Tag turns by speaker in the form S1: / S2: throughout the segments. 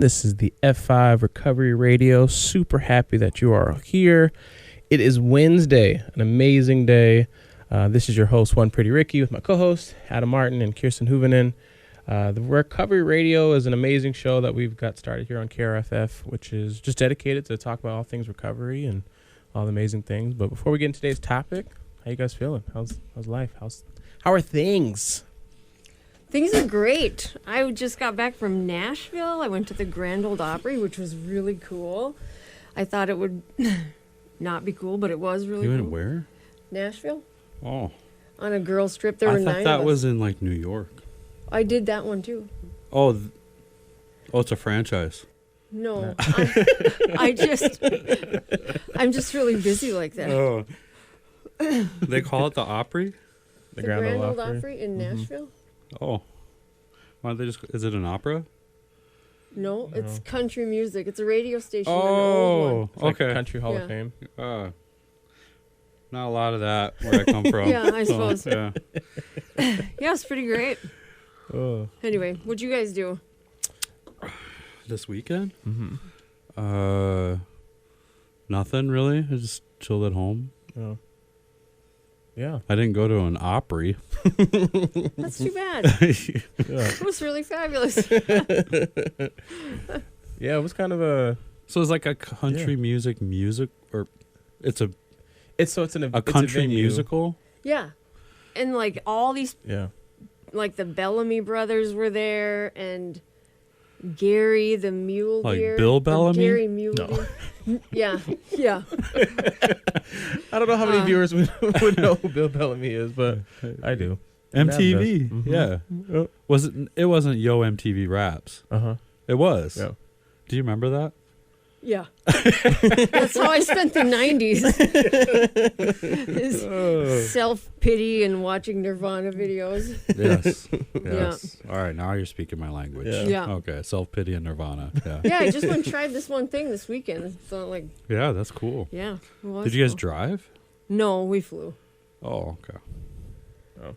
S1: This is the F5 Recovery Radio. Super happy that you are here. It is Wednesday, an amazing day. This is your host, One Pretty Ricky, with my co-hosts, Adam Martin and Kirsten Huvenen. The Recovery Radio is an amazing show that we've got started here on KRFF, which is just dedicated to talk about all things recovery and all the amazing things. But before we get into today's topic, how you guys feeling? How's life? How are things?
S2: Things are great. I just got back from Nashville. I went to the Grand Ole Opry, which was really cool. I thought it would not be cool, but it was really cool.
S3: You went where?
S2: Nashville.
S3: Oh.
S2: On a girls' trip. There were 9
S3: I
S2: of
S3: thought that
S2: us.
S3: was in, like, New York.
S2: I did that one, too.
S3: Oh, it's a franchise.
S2: No. I'm just really busy like that.
S3: Oh. They call it the Opry?
S2: The Grand Ole Opry in Nashville?
S3: Oh. Why don't they just... Is it an opera?
S2: No, it's country music. It's a radio station.
S3: Oh,
S2: an old one.
S1: It's like
S3: okay.
S1: Country Hall
S2: Yeah.
S1: of Fame.
S3: Not a lot of that where I come from.
S2: Yeah, I suppose.
S3: Yeah.
S2: Yeah, it's pretty great.
S1: Oh.
S2: Anyway, what'd you guys do?
S3: This weekend?
S1: Mm-hmm.
S3: Nothing, really. I just chilled at home.
S1: Oh. Yeah.
S3: I didn't go to an Opry.
S2: That's too bad.
S1: Yeah.
S2: It was really fabulous.
S1: Yeah, it was kind of a...
S3: So it's like a country music, or it's a country musical?
S2: Yeah. And like all these,
S1: Yeah.
S2: like the Bellamy brothers were there, and Gary the Mule
S3: Like
S2: Deer.
S3: Bill
S2: or
S3: Bellamy?
S2: Gary Mule Deer. Yeah.
S1: I don't know how many viewers would know who Bill Bellamy is, but I do.
S3: MTV,
S1: Mhm.
S3: yeah.
S1: Oh.
S3: It wasn't Yo MTV Raps.
S1: Uh-huh.
S3: It was.
S1: Yeah.
S3: Do you remember that?
S2: Yeah. That's how I spent the 90s. Is self-pity and watching Nirvana videos.
S3: Yes. Yes. All right, now you're speaking my language.
S2: Yeah.
S3: Okay, self-pity and Nirvana. Yeah.
S2: Yeah, I just went and tried this one thing this weekend. So like,
S3: Yeah, that's cool.
S2: yeah. It was
S3: Did you guys
S2: cool.
S3: drive?
S2: No, we flew.
S3: Oh, okay.
S1: Oh.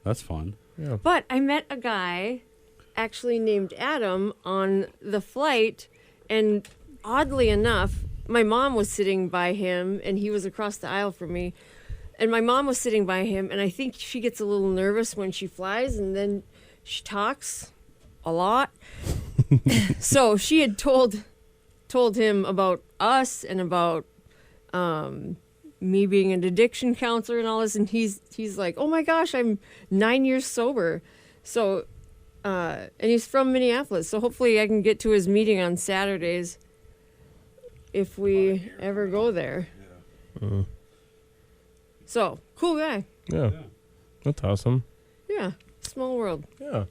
S3: That's fun.
S1: Yeah.
S2: But I met a guy actually named Adam on the flight, and oddly enough, my mom was sitting by him, and he was across the aisle from me. And my mom was sitting by him, and I think she gets a little nervous when she flies, and then she talks a lot. So she had told him about us and about me being an addiction counselor and all this, and he's like, oh my gosh, I'm 9 years sober. So and he's from Minneapolis, so hopefully I can get to his meeting on Saturdays if we ever go there. So cool guy.
S1: Yeah. That's awesome.
S2: Yeah, small world.
S1: Yeah.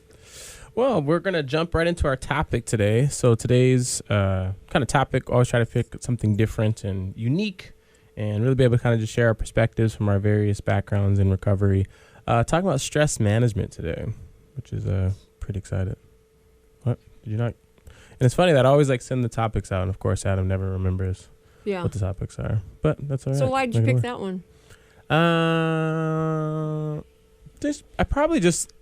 S1: Well, we're going to jump right into our topic today. So today's kind of topic, always try to pick something different and unique and really be able to kind of just share our perspectives from our various backgrounds in recovery. Talking about stress management today, which is pretty excited. What? Did you not? And it's funny that I always like send the topics out, and of course Adam never remembers
S2: Yeah.
S1: what the topics are. But that's all right.
S2: So why'd you pick that one?
S1: I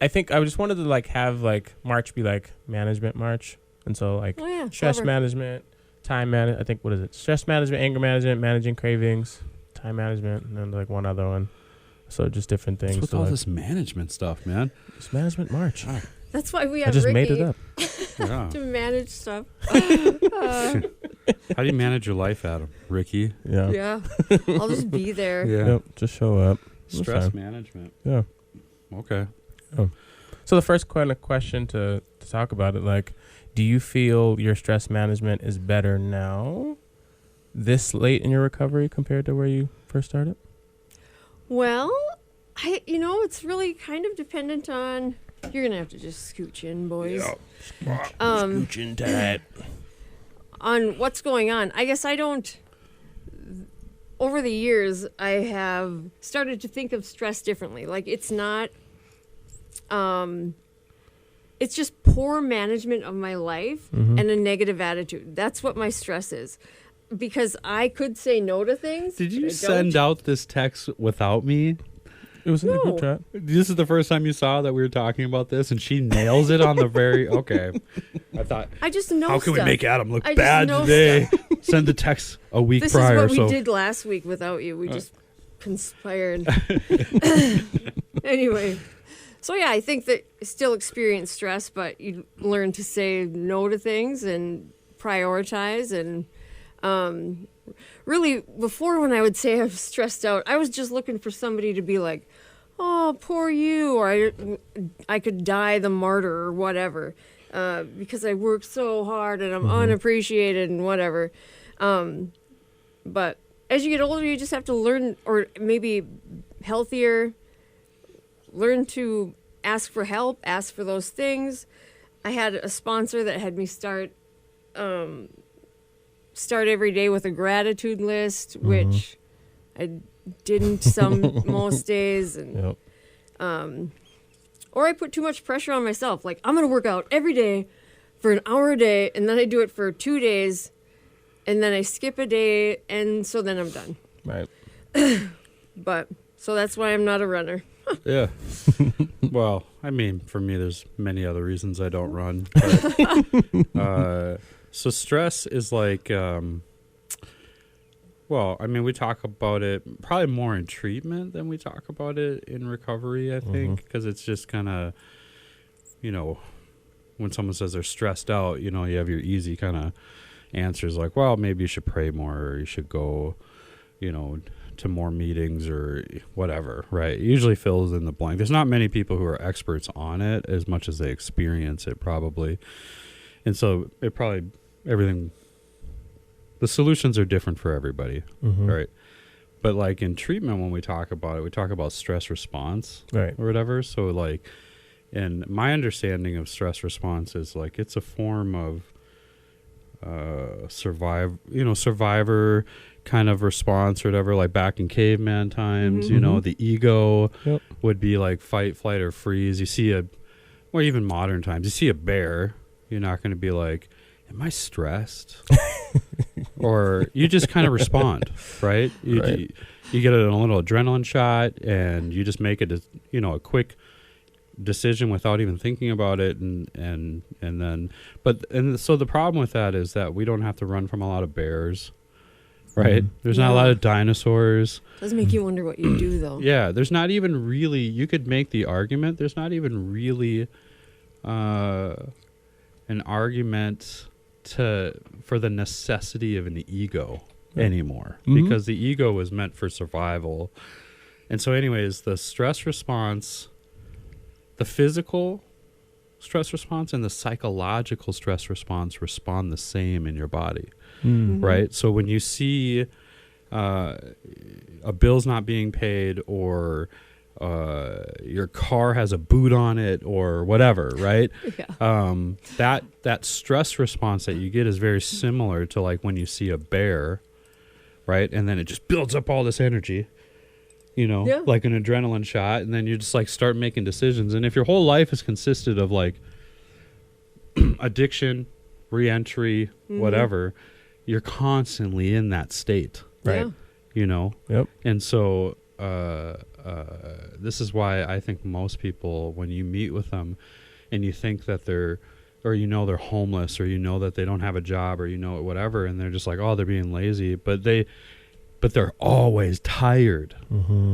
S1: think I just wanted to like have like March be like management March, and so like
S2: Oh yeah,
S1: stress
S2: clever.
S1: management, time management. I think what is it? Stress management, anger management, managing cravings, time management, and then like one other one. So just different things.
S3: What's with
S1: so
S3: all
S1: like,
S3: this management stuff, man?
S1: it's management March.
S2: That's why we
S1: I
S2: have
S1: just
S2: Ricky
S1: made it up.
S3: Yeah.
S2: to manage stuff.
S3: How do you manage your life, Adam? Ricky?
S1: Yeah.
S2: Yeah, I'll just be there.
S1: Yep. Just show up. That's
S3: Stress
S1: fine.
S3: management.
S1: Yeah.
S3: Okay.
S1: So the first kind of question to talk about it, like, do you feel your stress management is better now, this late in your recovery compared to where you first started?
S2: Well, it's really kind of dependent on. You're gonna have to just scooch in, boys.
S1: Scooch into that.
S2: On what's going on. I guess I don't. Over the years, I have started to think of stress differently. Like it's not. It's just poor management of my life and a negative attitude. That's what my stress is. Because I could say no to things.
S3: Did
S2: but
S3: you
S2: I
S3: send
S2: don't.
S3: out this text without me?
S1: It was in the group
S2: No.
S1: chat.
S3: This is the first time you saw that we were talking about this, and she nails it on the very okay. I thought,
S2: I just know
S3: how can
S2: stuff.
S3: we make Adam look
S2: I just
S3: bad
S2: know
S3: today? Send the text a week
S2: This
S3: prior.
S2: is what
S3: So
S2: we did last week without you. We just conspired. Anyway, so yeah, I think that you still experience stress, but you learn to say no to things and prioritize. And really, before when I would say I was stressed out, I was just looking for somebody to be like, "Oh, poor you," or I could die the martyr or whatever, because I worked so hard and I'm unappreciated and whatever. But as you get older, you just have to learn, or maybe healthier, learn to ask for help, ask for those things. I had a sponsor that had me start every day with a gratitude list, which I didn't most days, and
S1: Yep.
S2: or I put too much pressure on myself. Like, I'm gonna work out every day for an hour a day, and then I do it for 2 days, and then I skip a day, and so then I'm done.
S1: Right.
S2: But so that's why I'm not a runner.
S3: yeah. Well, I mean, for me, there's many other reasons I don't run. But, so stress is like, well, I mean, we talk about it probably more in treatment than we talk about it in recovery, I think, because it's just kind of, when someone says they're stressed out, you have your easy kind of answers like, well, maybe you should pray more, or you should go, to more meetings or whatever, right? It usually fills in the blank. There's not many people who are experts on it as much as they experience it probably. And so the solutions are different for everybody, right? But like in treatment, when we talk about it, we talk about stress response,
S1: Right.
S3: or whatever. So like, and my understanding of stress response is like, it's a form of survivor kind of response or whatever, like back in caveman times, the ego would be like fight, flight, or freeze. You see or even modern times, you see a bear, you're not going to be like, am I stressed? Or you just kind of respond, right? You get a little adrenaline shot and you just make it, a quick decision without even thinking about it. And so the problem with that is that we don't have to run from a lot of bears, right? There's not a lot of dinosaurs.
S2: Does make you wonder what you do, though.
S3: Yeah, there's not even really, you could make the argument, there's not even really an argument for the necessity of an ego anymore, because the ego was meant for survival. And so anyways, the stress response, the physical stress response and the psychological stress response respond the same in your body, right? So when you see a bill's not being paid, or your car has a boot on it, or whatever, right?
S2: Yeah.
S3: That stress response that you get is very similar to like when you see a bear, right? And then it just builds up all this energy, like an adrenaline shot, and then you just like start making decisions. And if your whole life is consisted of like addiction, re-entry, whatever, you're constantly in that state,
S2: right?
S1: Yep.
S3: And so this is why I think most people, when you meet with them and you think that they're homeless, or that they don't have a job, or whatever, and they're just like, oh, they're being lazy, but they're always tired.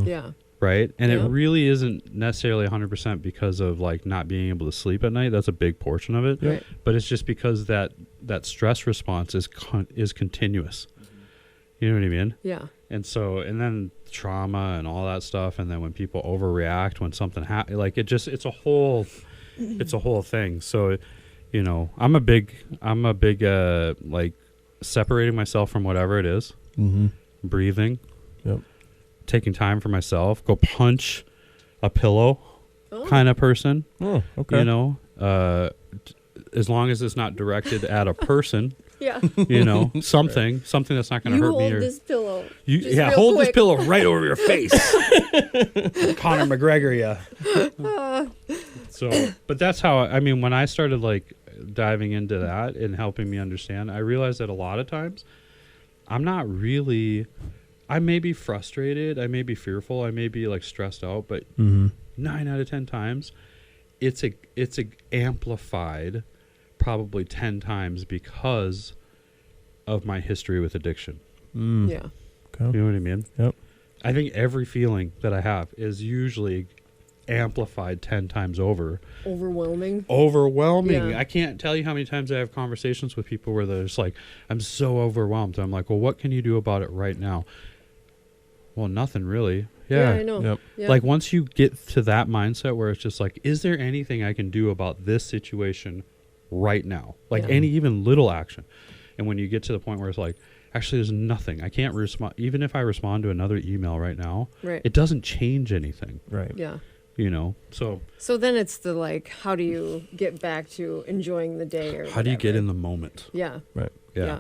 S2: Yeah.
S3: Right? And it really isn't necessarily 100% because of like not being able to sleep at night. That's a big portion of it.
S2: Right.
S3: But it's just because that stress response is continuous. You know what I mean?
S2: Yeah.
S3: And so, and then trauma and all that stuff, and then when people overreact when something happens, like it's a whole thing. So, I'm a big like separating myself from whatever it is, breathing, taking time for myself, go punch a pillow kind of person.
S1: Oh, okay.
S3: As long as it's not directed at a person.
S2: Yeah.
S3: Something that's not going to hurt me.
S2: You hold this pillow.
S3: Hold this pillow right over your face. Conor McGregor, So, but that's how, when I started like diving into that and helping me understand, I realized that a lot of times I'm not really I may be frustrated, I may be fearful, I may be like stressed out, but 9 out of 10 times it's amplified probably 10 times because of my history with addiction.
S2: Yeah.
S1: Okay.
S3: You know what I mean?
S1: Yep.
S3: I think every feeling that I have is usually amplified 10 times over.
S2: Overwhelming.
S3: Overwhelming.
S2: Yeah.
S3: I can't tell you how many times I have conversations with people where they're just like, I'm so overwhelmed. I'm like, well, what can you do about it right now? Well, nothing really. Yeah.
S2: I know.
S1: Yep.
S2: Yeah.
S3: Like once you get to that mindset where it's just like, is there anything I can do about this situation right now? Like
S2: Yeah.
S3: any even little action. And when you get to the point where it's like, actually there's nothing. I can't respond. Even if I respond to another email right now,
S2: Right.
S3: it doesn't change anything,
S1: Right.
S2: Yeah.
S3: you know? So
S2: So then it's the like, how do you get back to enjoying the day or
S3: how do you get
S2: whatever?
S3: in the moment?
S2: Yeah.
S1: Right.
S3: Yeah.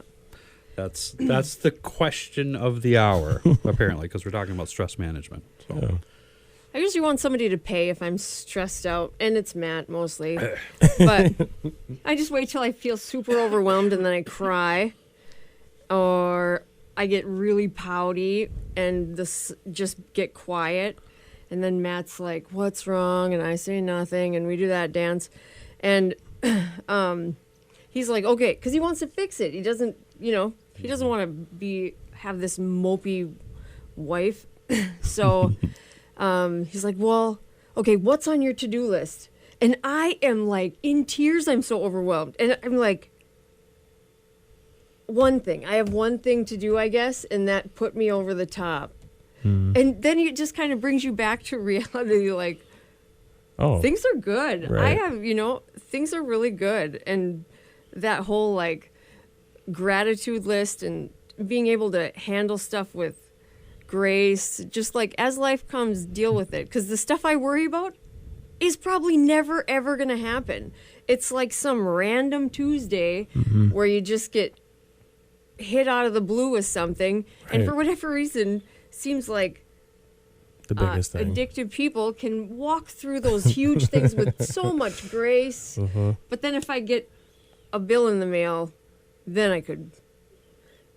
S3: That's the question of the hour, apparently, because we're talking about stress management. So.
S1: Yeah.
S2: I usually want somebody to pay if I'm stressed out, and it's Matt mostly. But I just wait till I feel super overwhelmed and then I cry, or I get really pouty and just get quiet, and then Matt's like, "What's wrong?" and I say nothing, and we do that dance, and he's like, "Okay," because he wants to fix it. He doesn't, he doesn't want to have this mopey wife, so. He's like, well, okay, what's on your to-do list? And I am like in tears. I'm so overwhelmed. And I'm like, one thing. I have one thing to do, I guess, and that put me over the top. And then it just kind of brings you back to reality, like,
S1: Oh.
S2: things are good.
S1: Right.
S2: I have, things are really good. And that whole, like, gratitude list and being able to handle stuff with grace, just like as life comes, deal with it, because the stuff I worry about is probably never ever gonna happen. It's like some random Tuesday where you just get hit out of the blue with something, and
S1: Right.
S2: for whatever reason seems like
S1: The biggest thing.
S2: addicted people can walk through those huge things with so much grace. But then if I get a bill in the mail, then I could.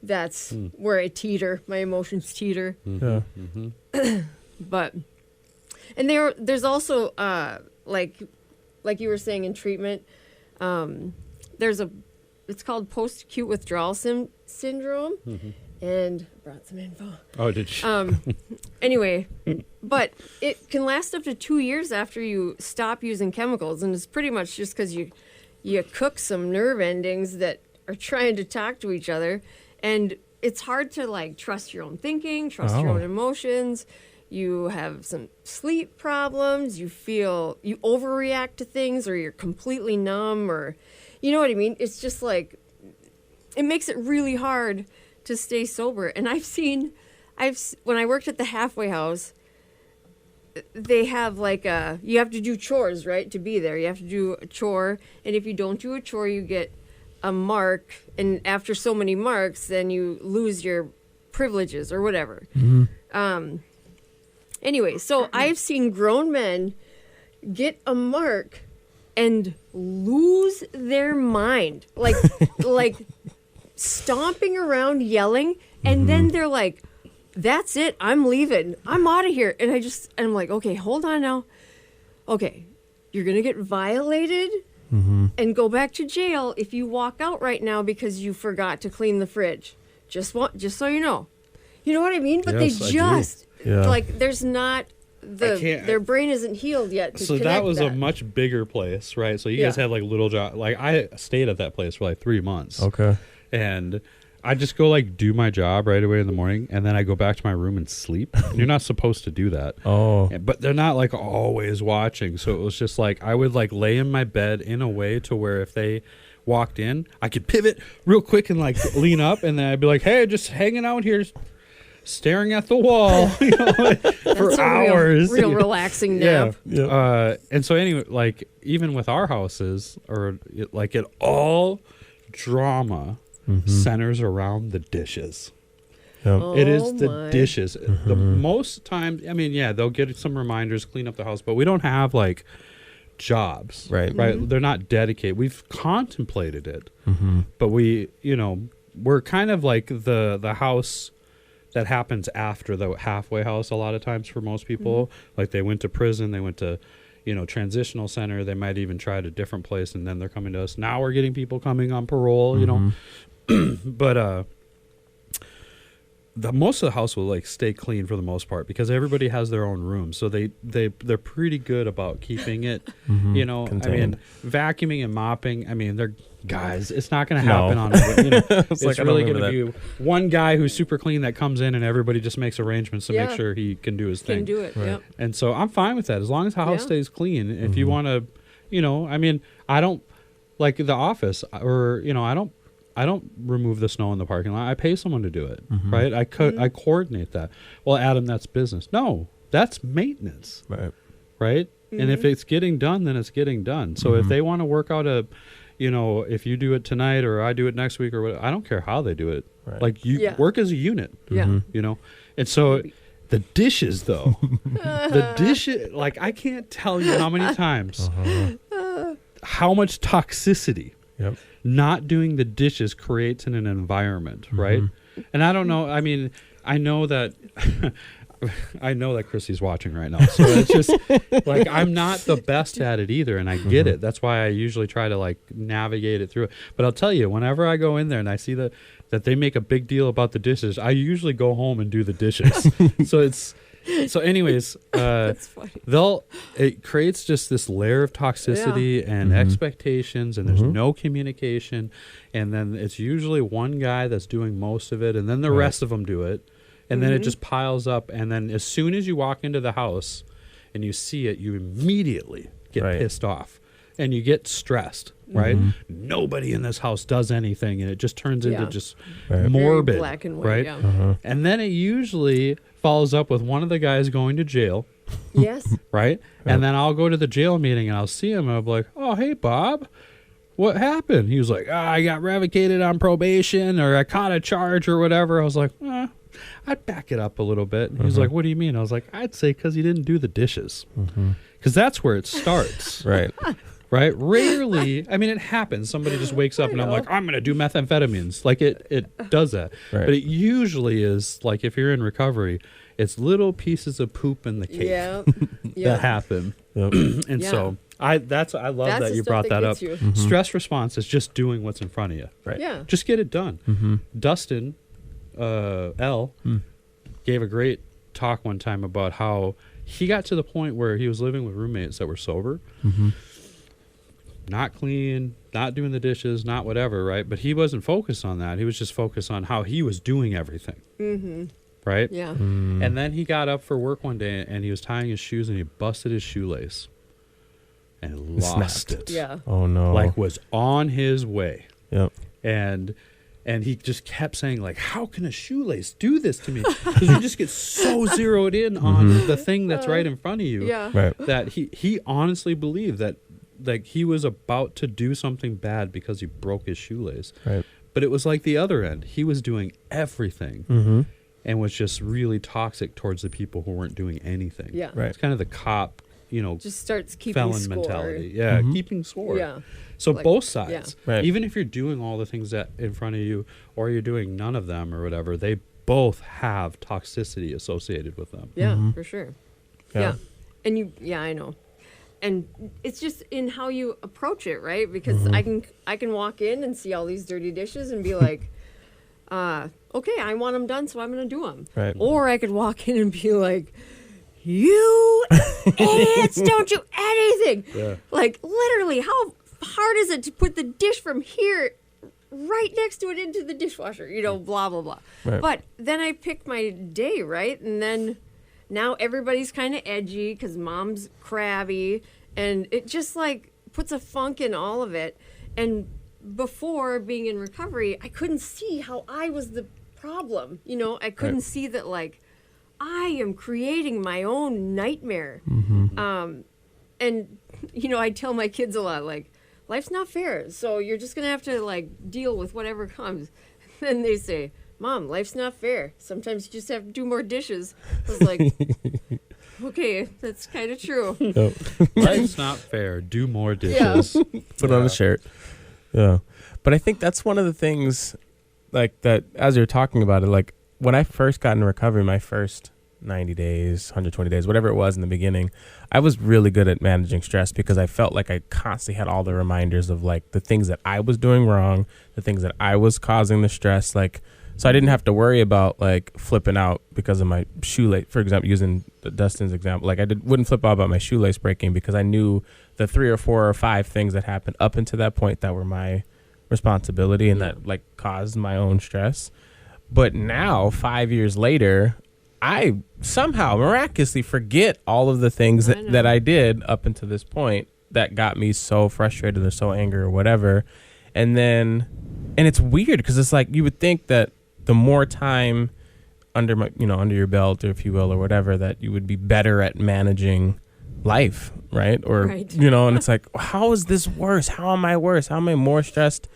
S2: That's where I teeter. My emotions teeter.
S1: Yeah.
S2: But and there's also like you were saying in treatment, it's called post-acute withdrawal syndrome, and I brought some info.
S3: Oh, did you?
S2: Anyway, but it can last up to 2 years after you stop using chemicals, and it's pretty much just because you cook some nerve endings that are trying to talk to each other, and it's hard to like trust your own thinking, trust your
S1: Oh.
S2: own emotions. You have some sleep problems. You overreact to things, or you're completely numb, or you know what I mean. It's just like it makes it really hard to stay sober. And when I worked at the halfway house, they have like you have to do chores, right, to be there. You have to do a chore, and if you don't do a chore, you get a mark, and after so many marks, then you lose your privileges or whatever. Anyway, so I've seen grown men get a mark and lose their mind, like stomping around, yelling, and then they're like, "That's it, I'm leaving, I'm out of here." And I'm like, okay, hold on now. Okay, you're gonna get violated and go back to jail if you walk out right now because you forgot to clean the fridge. Just so you know. You know what I mean? But
S3: Yes, I
S2: they
S3: do.
S2: just
S1: Yeah.
S2: like there's not
S3: can't-
S2: their brain isn't healed yet to
S3: So
S2: connect
S3: that was a
S2: that.
S3: much bigger place, right? So you guys
S2: Yeah.
S3: had like little job. Like I stayed at that place for like 3 months.
S1: Okay.
S3: And I just go like do my job right away in the morning, and then I go back to my room and sleep. And you're not supposed to do that.
S1: Oh.
S3: But they're not like always watching. So it was just like I would like lay in my bed in a way to where if they walked in, I could pivot real quick and like lean up, and then I'd be like, "Hey, just hanging out here, staring at the wall, for
S2: That's a
S3: hours."
S2: real relaxing nap.
S1: Yeah.
S3: And so anyway, like even with our houses, or it all drama centers around the dishes.
S1: Yep.
S3: It is
S2: Oh
S3: the
S2: my.
S3: dishes. The most times, I mean, yeah, they'll get some reminders, clean up the house, but we don't have like jobs,
S1: Right.
S3: Right? They're not dedicated. We've contemplated it, but we're kind of like the house that happens after the halfway house a lot of times for most people. Like they went to prison, they went to, transitional center. They might even try a different place, and then they're coming to us. Now we're getting people coming on parole, But most of the house will like stay clean for the most part because everybody has their own room, so they're pretty good about keeping it.
S1: Contained.
S3: I mean, vacuuming and mopping. I mean, they're guys. It's not going to happen on. It's
S1: like,
S3: really going to be one guy who's super clean that comes in, and everybody just makes arrangements to make
S2: Yeah.
S3: sure he can do his thing.
S2: Can do it.
S1: Right.
S2: Yep.
S3: And so I'm fine with that as long as the house
S2: Yeah.
S3: stays clean. If you want to, I mean, I don't like the office or, I don't remove the snow in the parking lot. I pay someone to do it, right? I coordinate that. Well, Adam, that's business. No, that's maintenance, right? And if it's getting done, then it's getting done. So if they want to work out if you do it tonight or I do it next week or what, I don't care how they do it.
S1: Right.
S3: Like you work as a unit,
S2: Yeah.
S3: And so the dishes, though, the dishes, like I can't tell you how many times, how much toxicity not doing the dishes creates in an environment, right? And I don't know. I mean, I know that Chrissy's watching right now, so it's just like I'm not the best at it either, and I get it. That's why I usually try to like navigate it through it. But I'll tell you, whenever I go in there and I see that they make a big deal about the dishes, I usually go home and do the dishes. So anyways,
S2: That's funny.
S3: it creates just this layer of toxicity and expectations, and there's no communication, and then it's usually one guy that's doing most of it, and then the rest of them do it, and then it just piles up, and then as soon as you walk into the house and you see it, you immediately get pissed off and you get stressed, right? Nobody in this house does anything, and it just turns into just morbid,
S2: Very black and white,
S3: right?
S2: yeah.
S3: And then it usually follows up with one of the guys going to jail,
S2: Yes.
S3: right? And then I'll go to the jail meeting and I'll see him and I'll be like, "Oh, hey, Bob, what happened?" He was like, "I got revocated on probation, or I caught a charge or whatever." I was like, I'd back it up a little bit. He was like, "What do you mean?" I was like, "I'd say because he didn't do the dishes." Because that's where it starts.
S1: Right.
S3: Right? Rarely, I mean, it happens. Somebody just wakes up and I'm like, "I'm going to do methamphetamines." Like it does that.
S1: Right.
S3: But it usually is, like if you're in recovery, it's little pieces of poop in the cake
S2: Yeah.
S3: that happen.
S1: Yep.
S3: And
S2: Yeah.
S3: so I love
S2: That's
S3: that
S2: the
S3: you
S2: stuff
S3: brought that up.
S2: gets you.
S3: Stress response is just doing what's in front of you.
S1: Right.
S2: Yeah.
S3: Just get it done. Dustin L gave a great talk one time about how he got to the point where he was living with roommates that were sober, not clean, not doing the dishes, not whatever, right? But he wasn't focused on that. He was just focused on how he was doing everything, right?
S2: Yeah.
S3: And then he got up for work one day and he was tying his shoes and he busted his shoelace and lost
S1: Snapped.
S3: it.
S2: Yeah.
S1: Oh no.
S3: Like was on his way.
S1: Yep.
S3: And he just kept saying, like, how can a shoelace do this to me? Because you just get so zeroed in on the thing that's right in front of you
S2: Yeah.
S1: Right.
S3: that he honestly believed that like he was about to do something bad because he broke his shoelace.
S1: Right.
S3: But it was like the other end. He was doing everything and was just really toxic towards the people who weren't doing anything.
S2: Yeah.
S1: Right.
S3: It's kind of the cop,
S2: Just starts keeping
S3: felon
S2: score.
S3: mentality. Yeah, keeping score.
S2: Yeah.
S3: So
S2: Like,
S3: both sides,
S1: Right.
S3: even if you're doing all the things that in front of you or you're doing none of them or whatever, they both have toxicity associated with them.
S2: Yeah, for sure.
S1: Yeah.
S2: Yeah. And I know. And it's just in how you approach it, right? Because I can walk in and see all these dirty dishes and be like, okay, I want them done, so I'm going to do them.
S1: Right.
S2: Or I could walk in and be like, you idiots, don't do anything.
S3: Yeah.
S2: Like, literally, how hard is it to put the dish from here right next to it into the dishwasher? Blah, blah, blah.
S1: Right.
S2: But then I picked my day, right? And then now everybody's kind of edgy because mom's crabby. And it just, like, puts a funk in all of it. And before being in recovery, I couldn't see how I was the problem. I couldn't see that, like, I am creating my own nightmare. And, I tell my kids a lot, like, life's not fair. So you're just going to have to, like, deal with whatever comes. And they say, Mom, life's not fair. Sometimes you just have to do more dishes. I was like, okay, that's kind of true.
S1: Yep.
S3: Life's not fair. Do more dishes.
S1: Put on a shirt. Yeah. But I think that's one of the things, like, that as you're talking about it, like, when I first got into recovery, my first 90 days, 120 days, whatever it was in the beginning, I was really good at managing stress because I felt like I constantly had all the reminders of like the things that I was doing wrong, the things that I was causing the stress. Like, so I didn't have to worry about like flipping out because of my shoelace, for example, using Dustin's example. Like wouldn't flip out about my shoelace breaking because I knew the 3 or 4 or 5 things that happened up until that point that were my responsibility and that like caused my own stress. But now 5 years later, I somehow miraculously forget all of the things that I did up until this point that got me so frustrated or so angry or whatever. And it's weird because it's like you would think that the more time under your belt, or if you will, or whatever, that you would be better at managing life, right? Or, and it's like, how is this worse? How am I worse? How am I more stressed?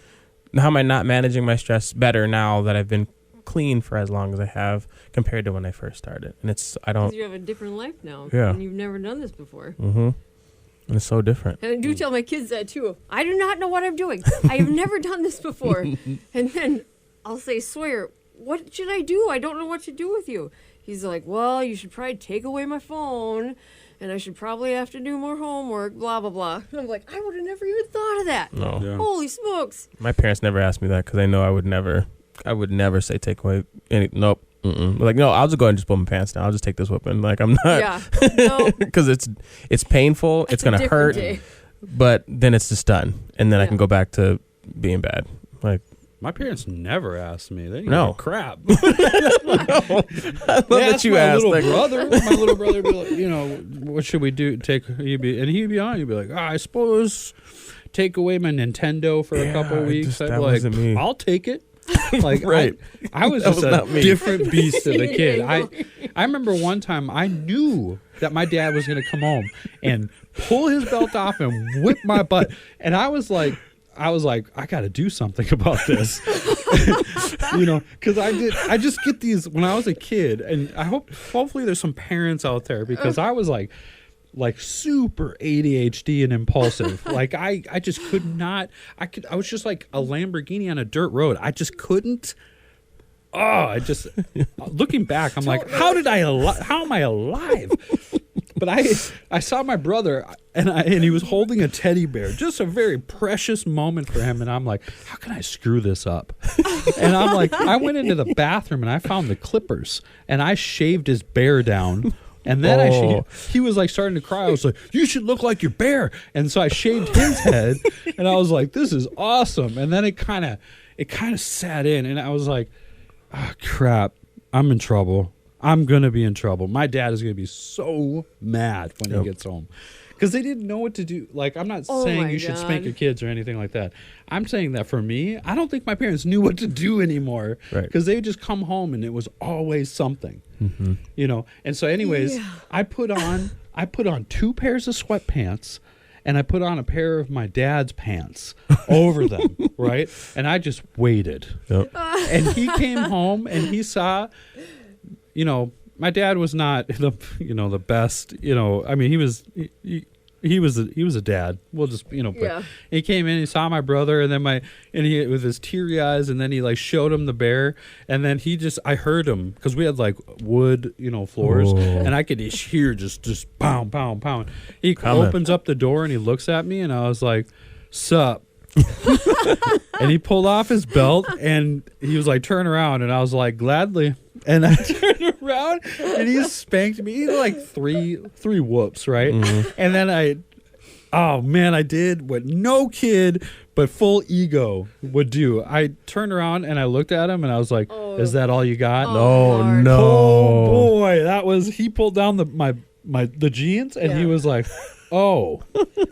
S1: How am I not managing my stress better now that I've been clean for as long as I have compared to when I first started? And because
S2: you have a different life now.
S1: Yeah.
S2: And you've never done this before.
S1: Mm-hmm. And it's so different.
S2: And I do tell my kids that too. I do not know what I'm doing. I have never done this before. And then I'll say, Sawyer, what should I do? I don't know what to do with you. He's like, well, you should probably take away my phone, and I should probably have to do more homework, blah, blah, blah. And I'm like, I would have never even thought of that.
S1: No.
S3: Yeah.
S2: Holy smokes.
S1: My parents never asked me that because they know I would never say take away any. Nope. Mm-mm. Like, no, I'll just go ahead and just pull my pants down. I'll just take this whipping. Like, I'm not.
S2: Yeah. No.
S1: Because it's painful. It's going to hurt.
S2: Day.
S1: But then it's just done. And then I can go back to being bad. Like,
S3: my parents never asked me. They didn't
S1: No.
S3: give a crap.
S1: I love that you asked.
S3: My
S1: Like,
S3: little brother would be like, what should we do? He'd be on. He'd be like, I suppose take away my Nintendo for a couple weeks. I'd be like, I'll take it. Like,
S1: right.
S3: I was just a different beast of a kid. I remember one time I knew that my dad was going to come home and pull his belt off and whip my butt. And I was like, I got to do something about this, because I just get these when I was a kid, and hopefully there's some parents out there, because I was like super ADHD and impulsive. Like I just could not, I was just like a Lamborghini on a dirt road. I just couldn't. Looking back, I'm like, how am I alive? But I saw my brother, and he was holding a teddy bear, just a very precious moment for him. And I'm like, how can I screw this up? And I'm like, I went into the bathroom and I found the clippers, and I shaved his bear down. And then he was like starting to cry. I was like, you should look like your bear. And so I shaved his head, and I was like, this is awesome. And then it kind of sat in, and I was like, oh, crap, I'm in trouble. I'm going to be in trouble. My dad is going to be so mad when he gets home. Because they didn't know what to do. Like, I'm not saying you should spank your kids or anything like that. I'm saying that for me, I don't think my parents knew what to do anymore. Because they would just come home and it was always something. Mm-hmm. And so anyways, I put on 2 pairs of sweatpants, and I put on a pair of my dad's pants over them, right? And I just waited. Yep. And he came home and he saw, my dad was not the best, I mean, he was a dad. We'll just, but he came in, he saw my brother, and then he with his teary eyes, and then he like showed him the bear, and then I heard him, because we had like wood, floors, and I could hear just pound, pound, pound. He opens up the door and he looks at me, and I was like, sup? And he pulled off his belt, and he was like, turn around, and I was like, gladly. And I turned around, and he spanked me. He had like three whoops, right? Mm-hmm. And then I did what no kid but full ego would do. I turned around and I looked at him, and I was like, is that all you got?
S1: No.
S3: Oh boy, he pulled down the jeans, and he was like, oh.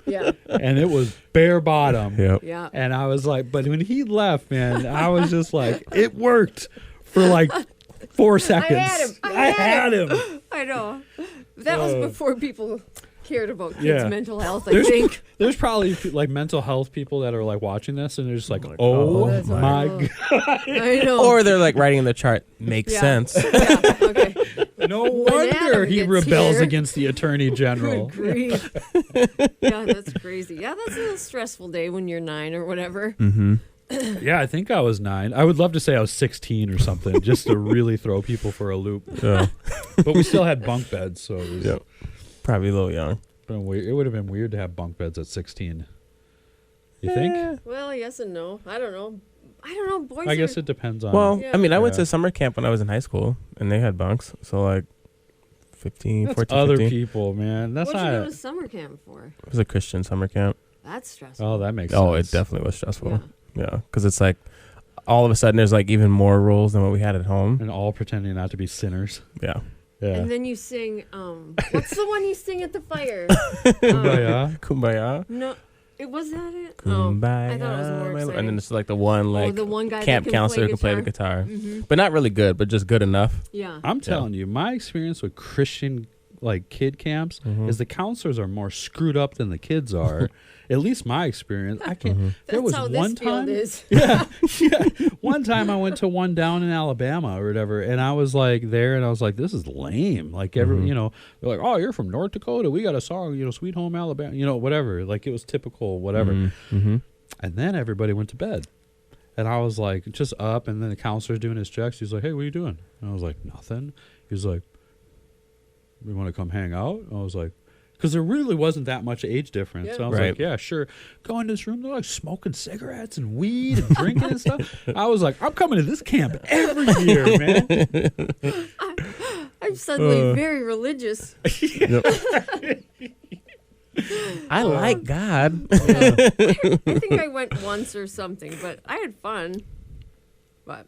S2: Yeah.
S3: And it was bare bottom.
S1: Yep.
S2: Yeah.
S3: And I was like, but when he left, man, I was just like, it worked for like 4 seconds.
S2: I had him.
S3: I
S2: know. That was before people cared about kids' mental health, I think.
S3: There's probably like mental health people that are like watching this, and they're just like, oh my God.
S2: I know.
S1: Or they're like writing in the chart, makes sense.
S2: Yeah, okay.
S3: No wonder he rebels against the attorney general.
S2: Good grief. Yeah, that's crazy. Yeah, that's a stressful day when you're 9 or whatever.
S1: Mm-hmm.
S3: Yeah, I think I was 9. I would love to say I was 16 or something, just to really throw people for a loop.
S1: Yeah.
S3: But we still had bunk beds, so it was
S1: Probably a little young.
S3: it would have been weird to have bunk beds at 16. You think?
S2: Well, yes and no. I don't know. Boys.
S3: I guess it depends on.
S1: Well,
S2: Yeah.
S1: I mean, I went
S3: Yeah.
S1: to summer camp when I was in high school, and they had bunks. So, like, 15,
S3: that's
S1: 14,
S3: other
S1: 15.
S3: people, man. That's
S2: What'd you go
S3: not.
S2: to summer camp for?
S1: It was a Christian summer camp.
S2: That's stressful.
S3: Oh, that makes sense.
S1: Oh, it definitely was stressful.
S2: Yeah.
S1: Yeah, because it's like all of a sudden there's like even more rules than what we had at home.
S3: And all pretending not to be sinners.
S1: Yeah.
S3: Yeah.
S2: And then you sing. What's the one you sing at the fire?
S3: Kumbaya.
S1: Kumbaya.
S2: No, it was that it.
S1: Kumbaya.
S2: I thought it was more
S1: my lord.
S2: exciting.
S1: And then it's like the one like
S2: the one guy
S1: camp
S2: that
S1: counselor who can play the guitar,
S2: Mm-hmm.
S1: but not really good, but just good enough.
S2: Yeah.
S3: I'm telling you, my experience with Christian like kid camps
S1: Mhm.
S3: is the counselors are more screwed up than the kids are. At least my experience. I can't.
S1: Mhm.
S3: There
S2: That's
S3: was
S2: how
S3: one
S2: this field
S3: time.
S2: is.
S3: Yeah. One time I went to one down in Alabama or whatever, and I was like there, and I was like, this is lame. Like every,
S1: Mhm.
S3: they're like, oh, you're from North Dakota. We got a song, Sweet Home Alabama, whatever. Like it was typical, whatever.
S1: Mm-hmm.
S3: And then everybody went to bed. And I was like, just up, and then the counselor's doing his checks. He's like, hey, what are you doing? And I was like, nothing. He was like, you want to come hang out? And I was like, because there really wasn't that much age difference.
S2: Yeah.
S3: So I was
S1: Right.
S3: like, yeah, sure. Go in this room. They're like smoking cigarettes and weed and drinking and stuff. I was like, I'm coming to this camp every year, man.
S2: I'm suddenly very religious.
S1: I like God.
S2: I think I went once or something, but I had fun. But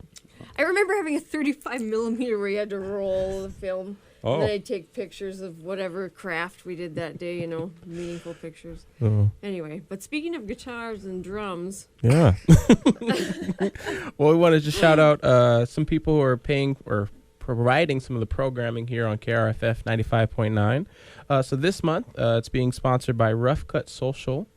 S2: I remember having a 35 millimeter where you had to roll the film. And then I'd take pictures of whatever craft we did that day, meaningful pictures.
S1: Oh.
S2: Anyway, but speaking of guitars and drums,
S1: Yeah. Well, we wanted to shout out some people who are paying or providing some of the programming here on KRFF 95.9. So this month, it's being sponsored by Rough Cut Social.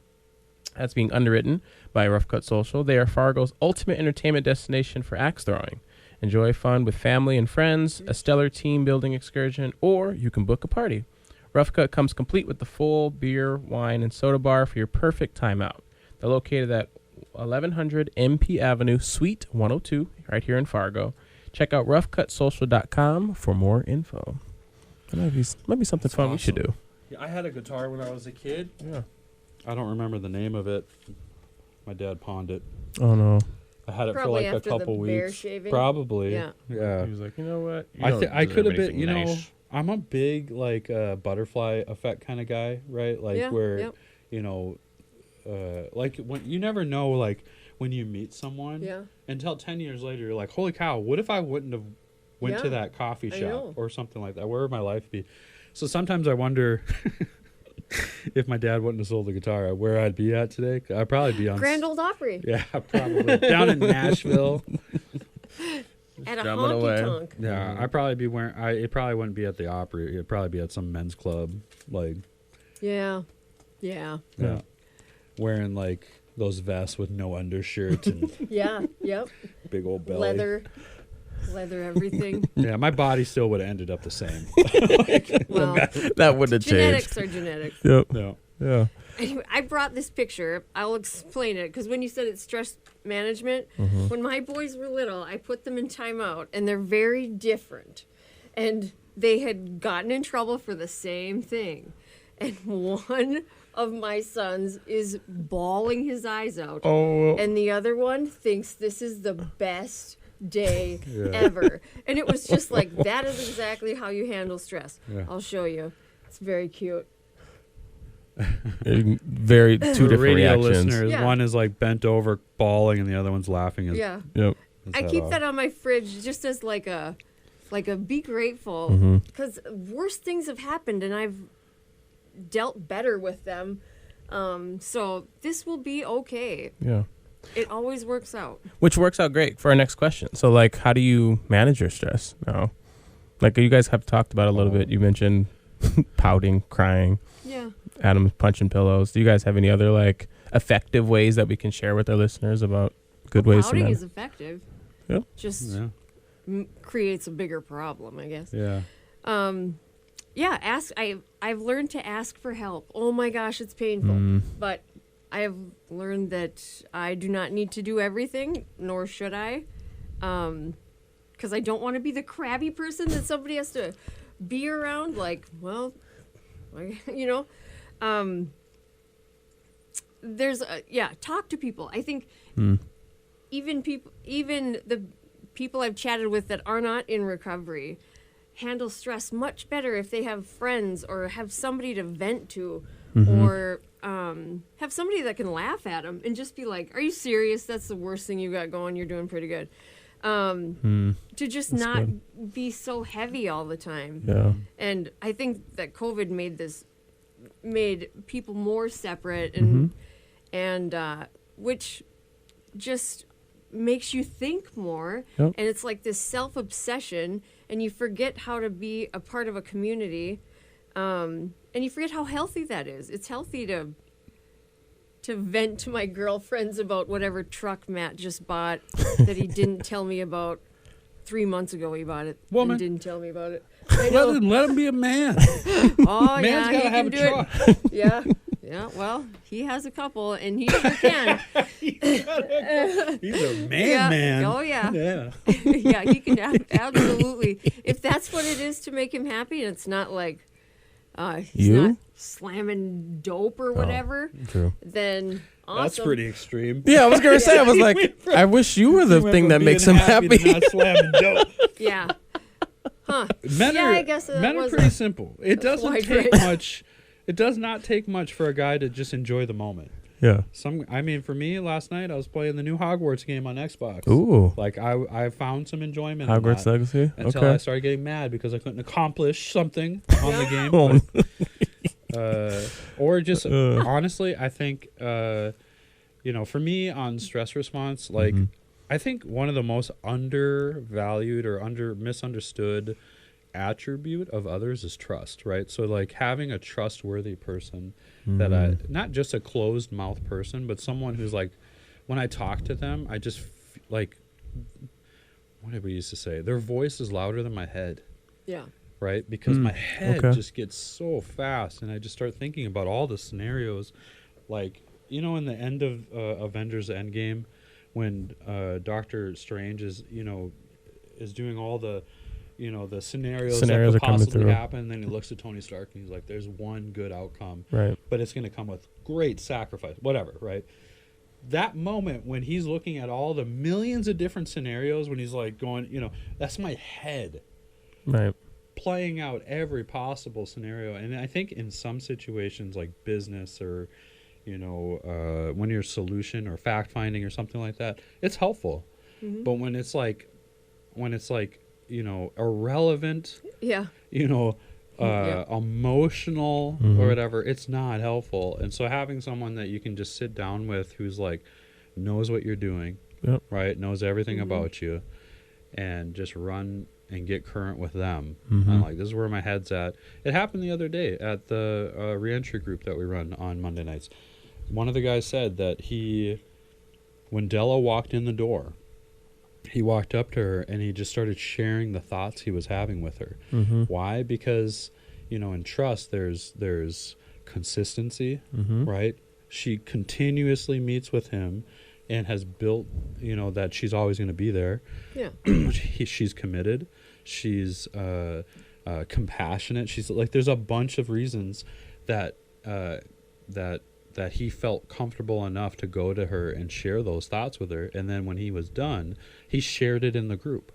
S1: That's being underwritten by Rough Cut Social. They are Fargo's ultimate entertainment destination for axe throwing. Enjoy fun with family and friends, a stellar team building excursion, or you can book a party. Rough Cut comes complete with the full beer, wine, and soda bar for your perfect time out. They're located at 1100 MP Avenue, Suite 102, right here in Fargo. Check out roughcutsocial.com for more info. That might be something
S3: That's
S1: fun we should
S3: awesome.
S1: do.
S3: Yeah, I had a guitar when I was a kid.
S1: Yeah.
S3: I don't remember the name of it. My dad pawned it.
S1: Oh, no.
S3: I had it
S2: probably
S3: for like a
S2: after
S3: couple
S2: the bear
S3: weeks.
S2: shaving.
S3: Probably.
S2: Yeah.
S3: Yeah.
S1: He was like, you know what?
S3: I could have been, I'm a big like butterfly effect kind of guy, right? Like
S2: Yeah,
S3: where,
S2: yep.
S3: like when you never know, like when you meet someone,
S2: Yeah.
S3: until 10 years later, you're like, holy cow, what if I wouldn't have went to
S2: Yeah,
S3: that coffee
S2: I
S3: shop
S2: know.
S3: or something like that? Where would my life be? So sometimes I wonder if my dad wouldn't have sold the guitar, where I'd be at today. I'd probably be on
S2: Grand Old Opry.
S3: yeah, probably down in Nashville.
S2: At a
S1: drumming away.
S2: honky tonk.
S3: Yeah, I'd probably be wearing. It probably wouldn't be at the Opry. It'd probably be at some men's club, like
S2: Yeah. Yeah.
S3: yeah, wearing like those vests with no undershirts and
S2: Yeah. Yep.
S3: big old belly.
S2: Leather everything.
S3: Yeah, my body still would have ended up the same.
S2: Well,
S1: That would have changed.
S2: genetics are genetics.
S1: Yep.
S3: No.
S1: Yeah.
S2: Anyway, I brought this picture. I'll explain it because when you said it's stress management, when my boys were little, I put them in timeout, and they're very different. And they had gotten in trouble for the same thing. And one of my sons is bawling his eyes out,
S1: Oh.
S2: and the other one thinks this is the best day
S3: Yeah.
S2: ever. And it was just like, that is exactly how you handle stress.
S3: Yeah.
S2: I'll show you. It's very cute.
S1: Very two
S3: For
S1: different
S3: radio
S1: reactions.
S2: Yeah.
S3: listeners, one is like bent over, bawling, and the other one's laughing.
S2: Yeah.
S1: Yep.
S2: I keep that on my fridge just as like a be grateful
S1: Mm-hmm.
S2: because worse things have happened and I've dealt better with them. So this will be okay.
S1: Yeah.
S2: It always works out.
S1: Which works out great for our next question. So, like, how do you manage your stress now? Like, you guys have talked about it a little bit. You mentioned pouting, crying,
S2: Yeah.
S1: Adam punching pillows. Do you guys have any other, like, effective ways that we can share with our listeners about good ways to
S2: Pouting
S1: manage?
S2: is effective.
S1: Yep.
S2: Just
S3: Yeah.
S2: creates a bigger problem, I guess.
S3: Yeah.
S2: Yeah. I've learned to ask for help. Oh my gosh, it's painful.
S1: Mm.
S2: But I have learned that I do not need to do everything, nor should I, because I don't want to be the crabby person that somebody has to be around. Like, well, you know, there's talk to people. I think even the people I've chatted with that are not in recovery handle stress much better if they have friends or have somebody to vent to, or have somebody that can laugh at them and just be like, "Are you serious? That's the worst thing you got going. You're doing pretty good." To just
S1: That's
S2: not
S1: good.
S2: be so heavy all the time.
S1: Yeah.
S2: And I think that COVID made people more separate, and which just makes you think more.
S1: Yep.
S2: And it's like this self-obsession, and you forget how to be a part of a community, and you forget how healthy that is. It's healthy to vent to my girlfriends about whatever truck Matt just bought that he didn't tell me about 3 months ago. He bought it
S3: Woman.
S2: and didn't tell me about it. I know.
S3: Let him be a man.
S2: Oh,
S3: Man's
S2: yeah,
S3: gotta
S2: he
S3: have
S2: can
S3: a
S2: do
S3: truck.
S2: it. Yeah, yeah. Well, he has a couple, and he sure can.
S3: He's a
S2: Yeah.
S3: man.
S2: Oh, yeah.
S3: Yeah.
S2: Yeah, he can absolutely. If that's what it is to make him happy, and it's not like he's
S1: You?
S2: not slamming dope or whatever,
S1: True.
S2: then awesome.
S3: That's pretty extreme.
S1: Yeah, I was gonna say. I was like, I wish you were the thing that makes him happy.
S3: Not slamming dope.
S2: Yeah. Huh.
S3: Men
S2: Yeah,
S3: are,
S2: I guess that
S3: men are
S2: was
S3: pretty
S2: a-
S3: simple. It doesn't
S2: wide
S3: take
S2: range.
S3: much. It does not take much for a guy to just enjoy the moment.
S1: Yeah.
S3: I mean, for me, last night I was playing the new Hogwarts game on Xbox.
S1: Ooh.
S3: Like I found some enjoyment in
S1: Hogwarts
S3: that
S1: Legacy.
S3: until I
S1: Okay.
S3: started getting mad because I couldn't accomplish something on the game.
S1: Oh,
S3: Or just honestly, I think for me on stress response, like I think one of the most undervalued or misunderstood attribute of others is trust, right? So like having a trustworthy person that not just a closed mouth person, but someone who's like, when I talk to them, I just like, what did we used to say? Their voice is louder than my head.
S2: Yeah.
S3: Right? Because my head
S1: okay.
S3: just gets so fast, and I just start thinking about all the scenarios. Like, in the end of Avengers Endgame, when Doctor Strange is doing all the, the scenarios that
S1: Scenarios
S3: could
S1: are coming
S3: possibly
S1: through.
S3: happen, and then he looks at Tony Stark, and he's like, there's one good outcome.
S1: Right.
S3: But it's going to come with great sacrifice, whatever, right? That moment when he's looking at all the millions of different scenarios, when he's like going, that's my head.
S1: Right.
S3: Playing out every possible scenario. And I think in some situations like business or when you're solution or fact finding or something like that, it's helpful. But when it's like irrelevant,
S2: Yeah.
S3: emotional or whatever, it's not helpful. And so having someone that you can just sit down with who's like knows what you're doing,
S1: Yep.
S3: right, knows everything about you, and just run and get current with them. I'm like, this is where my head's at. It happened the other day at the reentry group that we run on Monday nights. One of the guys said that when Della walked in the door, he walked up to her and he just started sharing the thoughts he was having with her. Why? Because, in trust, there's consistency, right? She continuously meets with him and has built, that she's always going to be there.
S2: Yeah.
S3: She's committed. She's compassionate. She's like, there's a bunch of reasons that he felt comfortable enough to go to her and share those thoughts with her. And then when he was done, he shared it in the group.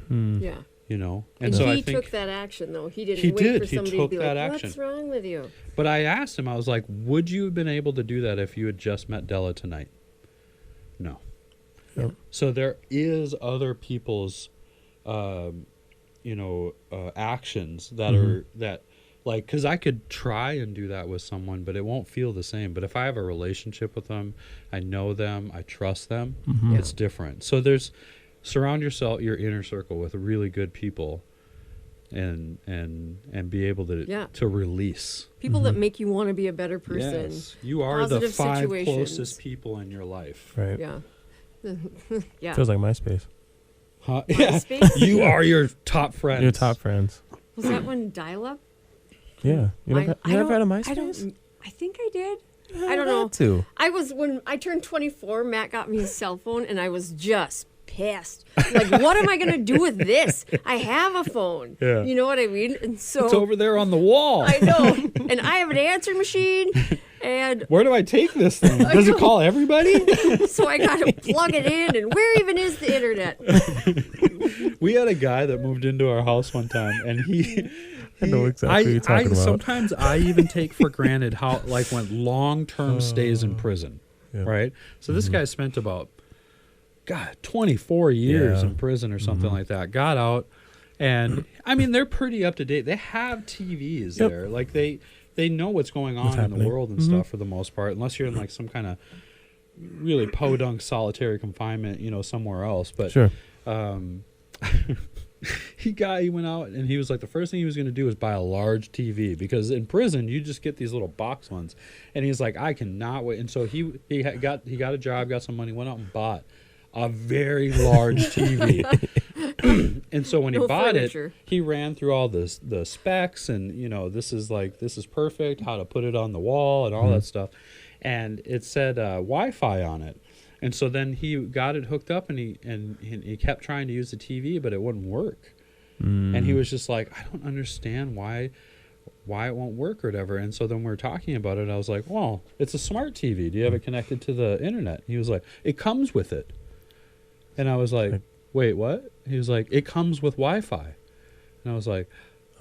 S2: Yeah.
S3: And so
S2: he
S3: I think
S2: took that action, though. He didn't
S3: he
S2: wait
S3: did.
S2: for
S3: He
S2: somebody
S3: took
S2: to be
S3: that
S2: like,
S3: action.
S2: what's wrong with you?
S3: But I asked him, I was like, would you have been able to do that if you had just met Della tonight? No.
S1: Yep.
S3: So there is other people's, actions that are that, like, because I could try and do that with someone, but it won't feel the same. But if I have a relationship with them, I know them, I trust them, it's different. So surround your inner circle with really good people, and be able to release.
S2: People that make you want to be a better person.
S3: Yes, you are the
S2: Positive
S3: 5
S2: situations.
S3: closest people in your life.
S1: Right.
S2: Yeah. Yeah.
S1: Feels like MySpace.
S3: Huh? Yeah.
S2: MySpace?
S3: You are your top friends.
S1: Your top friends.
S2: Was that when dial-up?
S1: Yeah. You never had a
S2: I
S1: MySpace?
S2: I think I did. I don't know.
S1: Too.
S2: When I turned 24, Matt got me a cell phone, and I was just pissed. Like, what am I going to do with this? I have a phone.
S3: Yeah.
S2: You know what I mean? And so
S3: It's over there on the wall.
S2: I know. And I have an answering machine, and
S3: Where do I take this thing? Does it call everybody?
S2: so I got to plug it in. And where even is the internet?
S3: We had a guy that moved into our house one time, and he
S1: I know exactly what you're talking about.
S3: Sometimes I even take for granted how, like, when long-term stays in prison,
S1: Yeah.
S3: right? So this guy spent about, 24 years
S1: Yeah.
S3: in prison or something like that. Got out, and I mean, they're pretty up to date. They have TVs
S1: Yep.
S3: there, like they know what's going on
S1: What's
S3: in the
S1: happening.
S3: world and stuff for the most part, unless you're in like some kind of really podunk solitary confinement, somewhere else. But
S1: Sure.
S3: he went out and he was like, the first thing he was going to do was buy a large TV, because in prison you just get these little box ones, and he's like, I cannot wait. And so he got a job, got some money, went out and bought a very large TV. And so when he
S2: No
S3: bought
S2: furniture.
S3: it, he ran through all the specs, and this is perfect, how to put it on the wall and all that stuff, and it said Wi-Fi on it. And so then he got it hooked up, and he kept trying to use the TV, but it wouldn't work. And he was just like, I don't understand why it won't work or whatever. And so then we were talking about it. I was like, well, it's a smart TV. Do you have it connected to the internet? He was like, it comes with it. And I was like, wait, what? He was like, it comes with Wi-Fi. And I was like,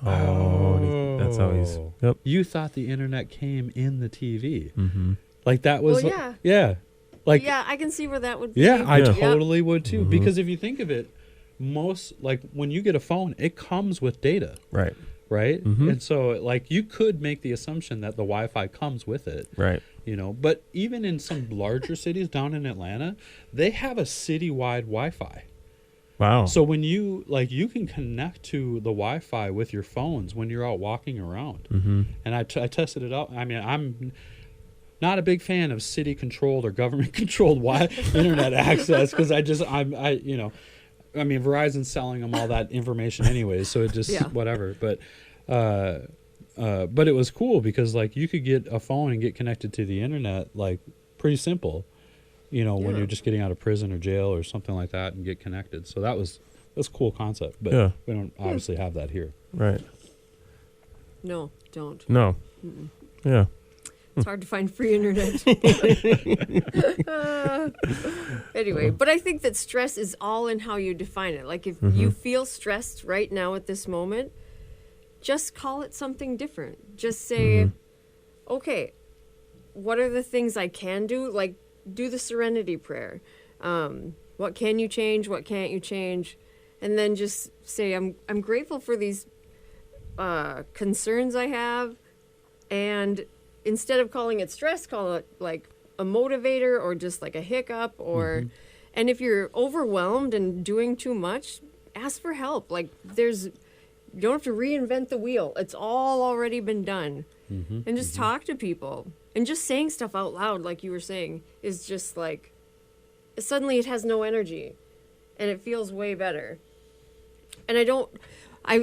S1: That's how he's. Yep.
S3: you thought the internet came in the TV.
S1: Mm-hmm.
S3: Like that was,
S2: Well, yeah.
S3: yeah. Like,
S2: Yeah, I can see where that would be.
S3: yeah, I
S1: Yeah.
S3: totally would too.
S1: Mhm.
S3: Because if you think of it, most, like when you get a phone, it comes with data,
S1: Right.
S3: right?
S1: Mhm.
S3: And so like you could make the assumption that the Wi-Fi comes with it,
S1: Right.
S3: but even in some larger cities down in Atlanta, they have a citywide Wi-Fi.
S1: Wow.
S3: So when you can connect to the Wi-Fi with your phones when you're out walking around.
S1: Mm-hmm.
S3: And I tested it out. I mean, I'm not a big fan of city controlled or government controlled internet access, because I mean, Verizon's selling them all that information anyways, so it just whatever. But it was cool because like you could get a phone and get connected to the internet like pretty simple, when you're just getting out of prison or jail or something like that, and get connected. So that's a cool concept, but
S1: Yeah.
S3: we don't obviously have that here.
S1: Right.
S2: No, don't.
S1: No. Yeah.
S2: It's hard to find free internet. Anyway, but I think that stress is all in how you define it. Like if you feel stressed right now at this moment, just call it something different. Just say, okay, what are the things I can do? Like do the serenity prayer. What can you change? What can't you change? And then just say, I'm grateful for these concerns I have, and instead of calling it stress, call it like a motivator or just like a hiccup or and if you're overwhelmed and doing too much, ask for help. Like you don't have to reinvent the wheel. It's all already been done. And just talk to people. And just saying stuff out loud, like you were saying, is just like suddenly it has no energy and it feels way better. And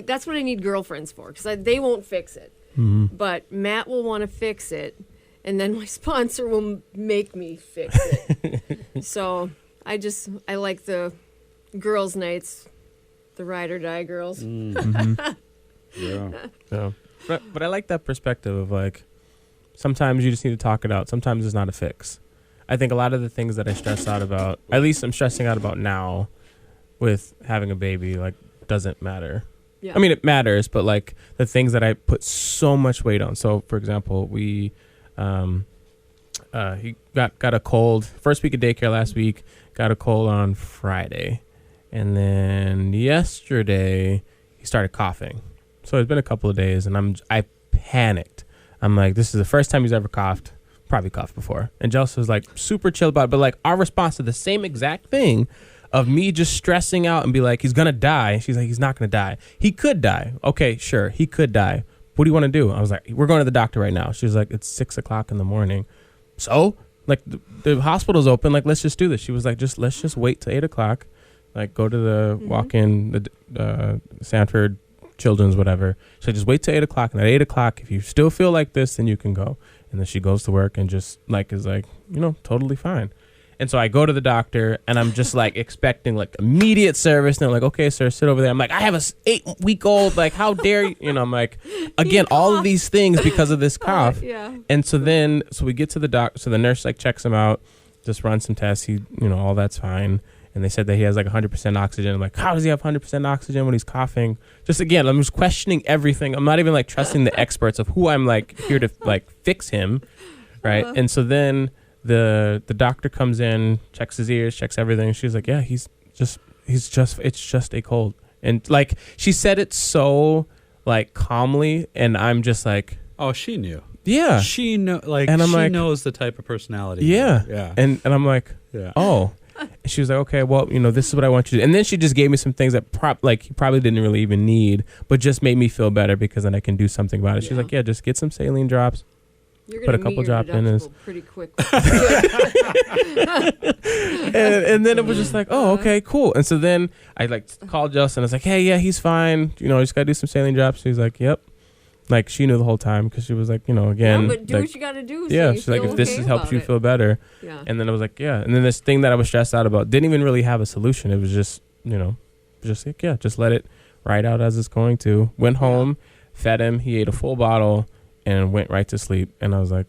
S2: that's what I need girlfriends for, because they won't fix it. But Matt will want to fix it, and then my sponsor will make me fix it. So I like the girls' nights, the ride or die girls.
S3: Yeah.
S1: Yeah. But I like that perspective of like, sometimes you just need to talk it out. Sometimes it's not a fix. I think a lot of the things that I stress out about, at least I'm stressing out about now with having a baby, like doesn't matter.
S2: Yeah.
S1: I mean, it matters, but like the things that I put so much weight on. So, for example, he got a cold first week of daycare last week, got a cold on Friday. And then yesterday he started coughing. So it's been a couple of days and I panicked. I'm like, this is the first time he's ever coughed. Probably coughed before. And Chelsea was like super chill about it. But like our response to the same exact thing of me just stressing out and be like, he's going to die. She's like, he's not going to die. He could die. Okay, sure. He could die. What do you want to do? I was like, we're going to the doctor right now. She was like, it's 6:00 in the morning. So like the hospital's open. Like, let's just do this. She was like, let's just wait till 8:00. Like go to the walk-in, the Sanford Children's, whatever. So just wait till 8:00. And at 8:00, if you still feel like this, then you can go. And then she goes to work and just like is like, totally fine. And so I go to the doctor and I'm just like expecting like immediate service. And they're like, okay, sir, sit over there. I'm like, I have a 8-week-old. Like, how dare you? I'm like, again, all of these things because of this cough.
S2: Yeah.
S1: And so we get to the doctor. So the nurse like checks him out, just runs some tests. He, all that's fine. And they said that he has like 100% oxygen. I'm like, how does he have 100% oxygen when he's coughing? Just again, I'm just questioning everything. I'm not even like trusting the experts of who I'm like here to like fix him. Right. And so then the doctor comes in, checks his ears, checks everything. She's like, yeah, it's just a cold. And like, she said it so like calmly. And I'm just like,
S3: oh, she knew.
S1: Yeah.
S3: She knows the type of personality.
S1: Yeah.
S3: Yeah.
S1: And I'm like,
S3: yeah.
S1: Oh. And she was like, okay, well, this is what I want you to do. And then she just gave me some things that he probably didn't really even need, but just made me feel better because then I can do something about it. She's like, yeah, just get some saline drops.
S2: You're
S1: put a
S2: gonna
S1: couple
S2: meet your
S1: drop in his
S2: pretty quick.
S1: and then it was just like, oh, okay, cool. And so then I like called Justin. I was like, hey, yeah, he's fine. Just gotta do some saline drops. She's like, yep. Like she knew the whole time because she was like, again,
S2: yeah, but do
S1: like,
S2: what you gotta do.
S1: Yeah,
S2: so
S1: she's like, if this helps you feel better.
S2: Yeah.
S1: And then I was like, yeah. And then this thing that I was stressed out about didn't even really have a solution. It was just, just like, yeah, just let it ride out as it's going to. Went home, fed him. He ate a full bottle and went right to sleep. And I was like,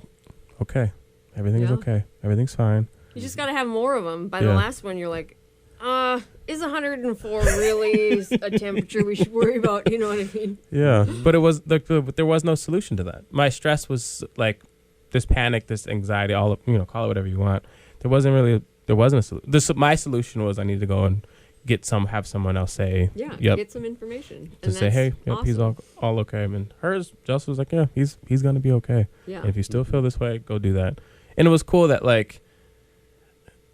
S1: okay, everything is okay. Everything's fine.
S2: You just gotta have more of them. By the last one, you're like, is 104 really a temperature we should worry about? You know what I mean?
S1: Yeah, but it was there was no solution to that. My stress was like this panic, this anxiety, all of, call it whatever you want. There wasn't a solution. My solution was I need to go and have someone else say,
S2: get some information.
S1: To say, hey,
S2: awesome.
S1: he's all okay. And Justin was like, yeah, he's gonna be okay.
S2: Yeah.
S1: And if you still feel this way, go do that. And it was cool that like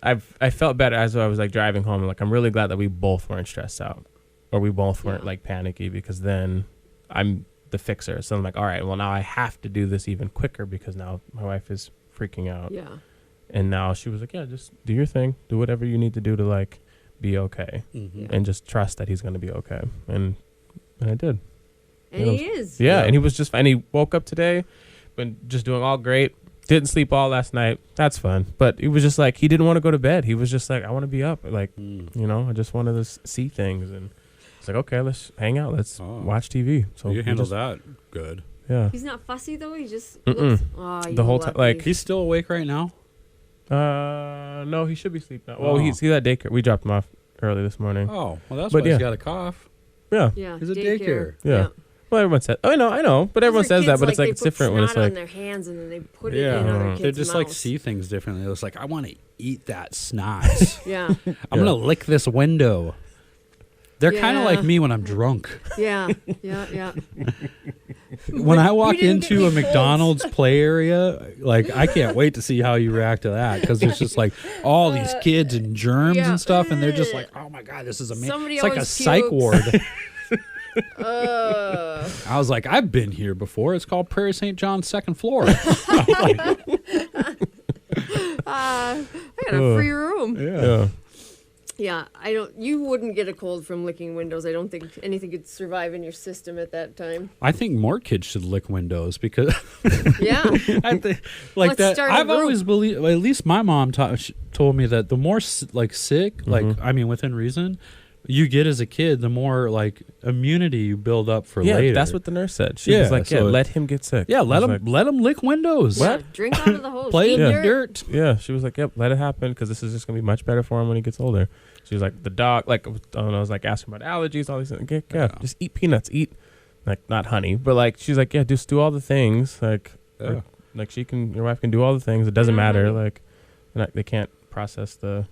S1: I felt better as I was like driving home. Like I'm really glad that we both weren't stressed out, or we both weren't like panicky, because then I'm the fixer. So I'm like, all right, well now I have to do this even quicker because now my wife is freaking out.
S2: Yeah.
S1: And now she was like, yeah, just do your thing, do whatever you need to do to like be okay, and just trust that he's gonna be okay. And I did.
S2: And he is.
S1: Yeah, and he was just fine. He woke up today, been just doing all great. Didn't sleep all last night. That's fun. But he was just like, he didn't want to go to bed. He was just like, I want to be up. Like, I just wanted to see things. And it's like, okay, let's hang out. Let's watch TV. So
S3: you handle that good.
S1: Yeah.
S2: He's not fussy though. He just looks,
S1: the whole time. Like,
S3: he's still awake right now?
S1: No, he should be asleep now. Well, he's at daycare. We dropped him off early this morning.
S3: Oh, well, that's why he's got a cough.
S1: Yeah.
S2: Yeah.
S3: He's at daycare.
S1: Yeah. Well, everyone says. Oh, I know, but everyone says that. But it's like it's different when it's like
S2: on their hands and then they put it in other kids'
S3: they just
S2: mouths.
S3: like see things differently. It's like, I want to eat that snot.
S2: Yeah.
S3: I'm gonna lick this window. They're kind of like me when I'm drunk.
S2: Yeah.
S3: When I walk into a McDonald's play area, like I can't wait to see how you react to that, because there's just like all these kids and germs and stuff, and they're just like, oh my god, this is amazing. It's like a psych ward. I was like, I've been here before. It's called Prairie St. John's second floor.
S2: I got a free room.
S1: Yeah.
S2: Yeah, you wouldn't get a cold from licking windows. I don't think anything could survive in your system at that time.
S3: I think more kids should lick windows because
S2: yeah,
S3: I think like
S2: Let's
S3: that.
S2: start a
S3: I've
S2: group.
S3: always believed. At least my mom told me that the more like sick, like I mean within reason, you get as a kid, the more like immunity you build up for later.
S1: Yeah, that's what the nurse said. She was like, let him get sick.
S3: Yeah, let him lick windows.
S2: Yeah, drink out of the hose.
S3: Play
S2: Eat
S3: in
S2: dirt.
S3: dirt.
S1: Yeah, she was like, yep, let it happen, because this is just going to be much better for him when he gets older. She was like, the dog, like, I was like asking about allergies, all these things. Yeah, just eat peanuts, like, not honey, but like, she's like, yeah, just do all the things. Like, like your wife can do all the things. It doesn't matter. Like, they can't process in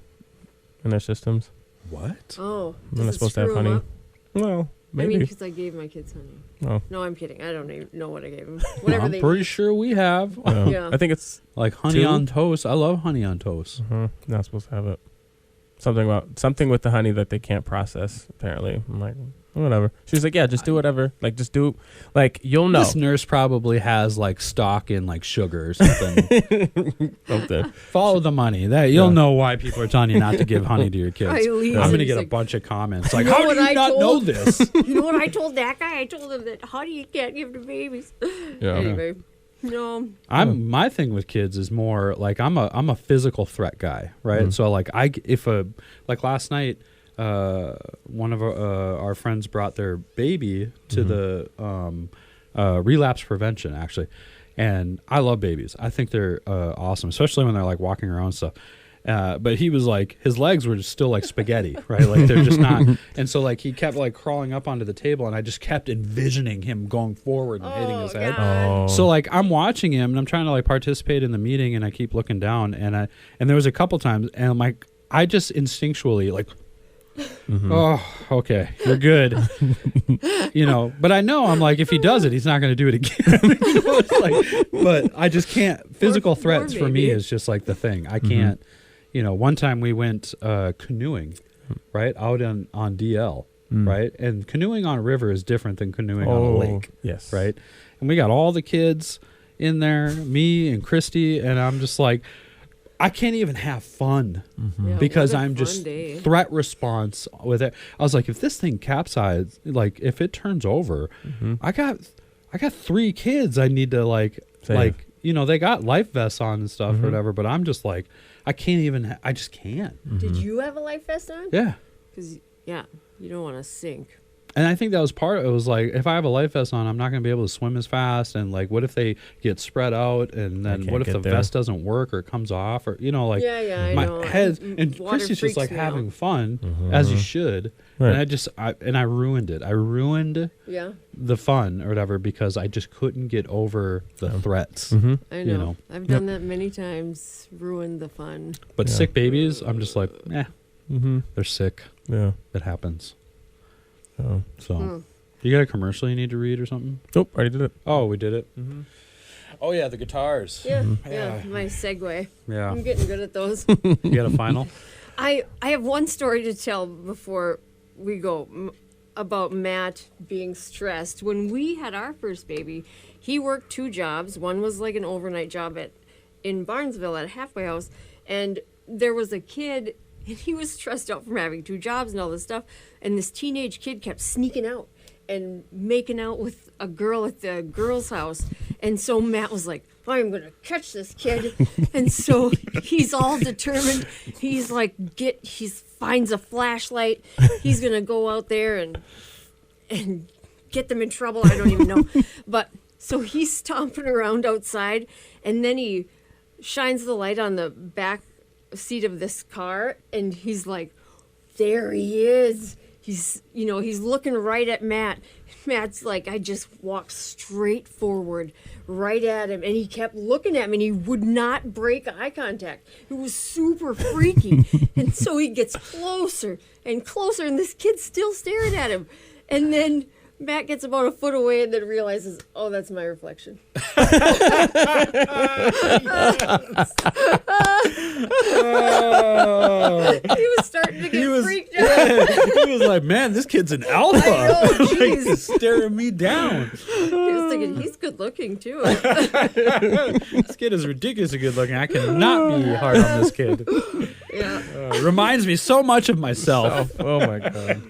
S1: their systems.
S3: What?
S2: Oh,
S1: They're not supposed to have honey. Well, maybe.
S2: I mean, because I gave my kids honey.
S1: Oh.
S2: No, I'm kidding. I don't even know what I gave them. Whatever
S3: I'm pretty sure we have.
S2: Yeah.
S1: I think it's
S3: like honey on toast. I love honey on toast.
S1: Not supposed to have it. Something with the honey that they can't process, apparently. I'm like, whatever. She's like, yeah, just do whatever. Like, just do, like, you'll know.
S3: This nurse probably has like stock in like sugar or something.
S1: Something.
S3: Follow the money. That you'll know why people are telling you not to give honey to your kids.
S2: I'm
S3: I'm gonna get a bunch of comments like, how do you not know this?
S2: You know what I told that guy? I told him that honey you can't give to babies.
S1: Yeah.
S2: Anyway. No.
S3: My thing with kids is more like I'm a physical threat guy, right? So like like last night, one of our friends brought their baby to the relapse prevention actually, and I love babies. I think they're awesome, especially when they're like walking around and stuff. But he was like, his legs were just still like spaghetti, right? Like they're just not. And so like he kept like crawling up onto the table, and I just kept envisioning him going forward and hitting his head.
S2: God.
S3: So like I'm watching him and I'm trying to like participate in the meeting, and I keep looking down, and there was a couple times, and I'm like, I just instinctually like, oh, okay, you're good. But I know I'm like, if he does it, he's not going to do it again. It's like, but I just can't. Physical threats for me is just like the thing. I can't. One time we went canoeing, right, out on DL, right? And canoeing on a river is different than canoeing on a lake.
S1: Yes.
S3: Right? And we got all the kids in there, me and Christy, and I'm just like, I can't even have fun because I'm just threat response with it. I was like, if this thing capsizes, like if it turns over, I got 3 kids I need to like they got life vests on and stuff or whatever, but I'm just like, I just can't.
S2: Did you have a life vest on?
S3: Yeah.
S2: Because, you don't want to sink.
S3: And I think that was part of it. Was like, if I have a life vest on, I'm not going to be able to swim as fast. And like, what if they get spread out? And then what if the vest doesn't work or it comes off? Or, like
S2: I
S3: my
S2: know.
S3: head. And Christy's just like having fun, as you should.
S1: Right.
S3: And I ruined it. I ruined
S2: Yeah.
S3: the fun or whatever because I just couldn't get over the threats.
S2: I know. I've done that many times, ruined the fun.
S3: But sick babies, I'm just like, they're sick.
S1: Yeah.
S3: It happens.
S1: So,
S3: you got a commercial you need to read or something?
S1: Nope, already did it.
S3: Oh, we did it. Oh yeah, the guitars.
S2: Yeah, my segue.
S3: Yeah,
S2: I'm getting good at those.
S3: You got a final?
S2: I have one story to tell before we go about Matt being stressed. When we had our first baby, he worked 2 jobs. One was like an overnight job in Barnesville at a halfway house, and there was a kid. And he was stressed out from having 2 jobs and all this stuff. And this teenage kid kept sneaking out and making out with a girl at the girl's house. And so Matt was like, I'm going to catch this kid. And so he's all determined. He's like, he finds a flashlight. He's going to go out there and get them in trouble. I don't even know. But so he's stomping around outside. And then he shines the light on the back seat of this car, and he's like, there he is. He's looking right at Matt. Matt's like, I just walked straight forward right at him, and he kept looking at me, and he would not break eye contact. It was super freaky. And so he gets closer and closer, and this kid's still staring at him. And then Matt gets about a foot away and then realizes, oh, that's my reflection. He was starting to get freaked out.
S3: He was like, man, this kid's an alpha.
S2: I know,
S3: Like, he's staring me down.
S2: He was thinking, he's good looking, too.
S3: This kid is ridiculously good looking. I cannot be hard on this kid.
S2: Yeah.
S3: Reminds me so much of myself.
S1: Oh my God.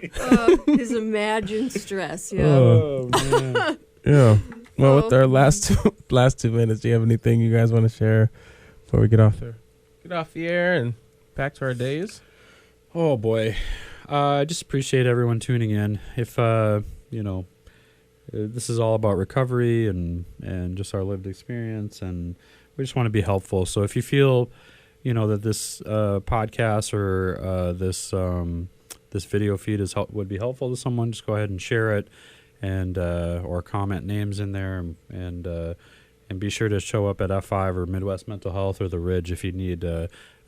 S2: His imagined stress, yeah.
S1: Oh man. Yeah. Well, with our last 2 minutes, do you have anything you guys want to share before we get off the air and back to our days?
S3: Oh boy, I just appreciate everyone tuning in. If this is all about recovery and just our lived experience, and we just want to be helpful. So if you feel, that this podcast or this video feed would be helpful to someone, just go ahead and share it, and or comment names in there, and be sure to show up at F5 or Midwest Mental Health or the Ridge if you need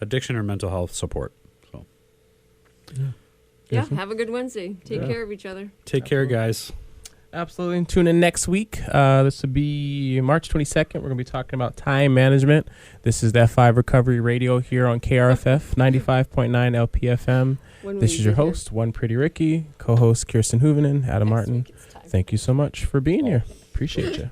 S3: addiction or mental health support. So,
S2: yeah. Have a good Wednesday. Take care of each other.
S3: Take care, guys.
S1: Absolutely. And tune in next week. This will be March 22nd. We're going to be talking about time management. This is the F5 Recovery Radio here on KRFF 95.9 LPFM. This is your host, One Pretty Ricky, co-host Kirsten Hoovenen, Adam Martin. Thank you so much for being here. Appreciate you.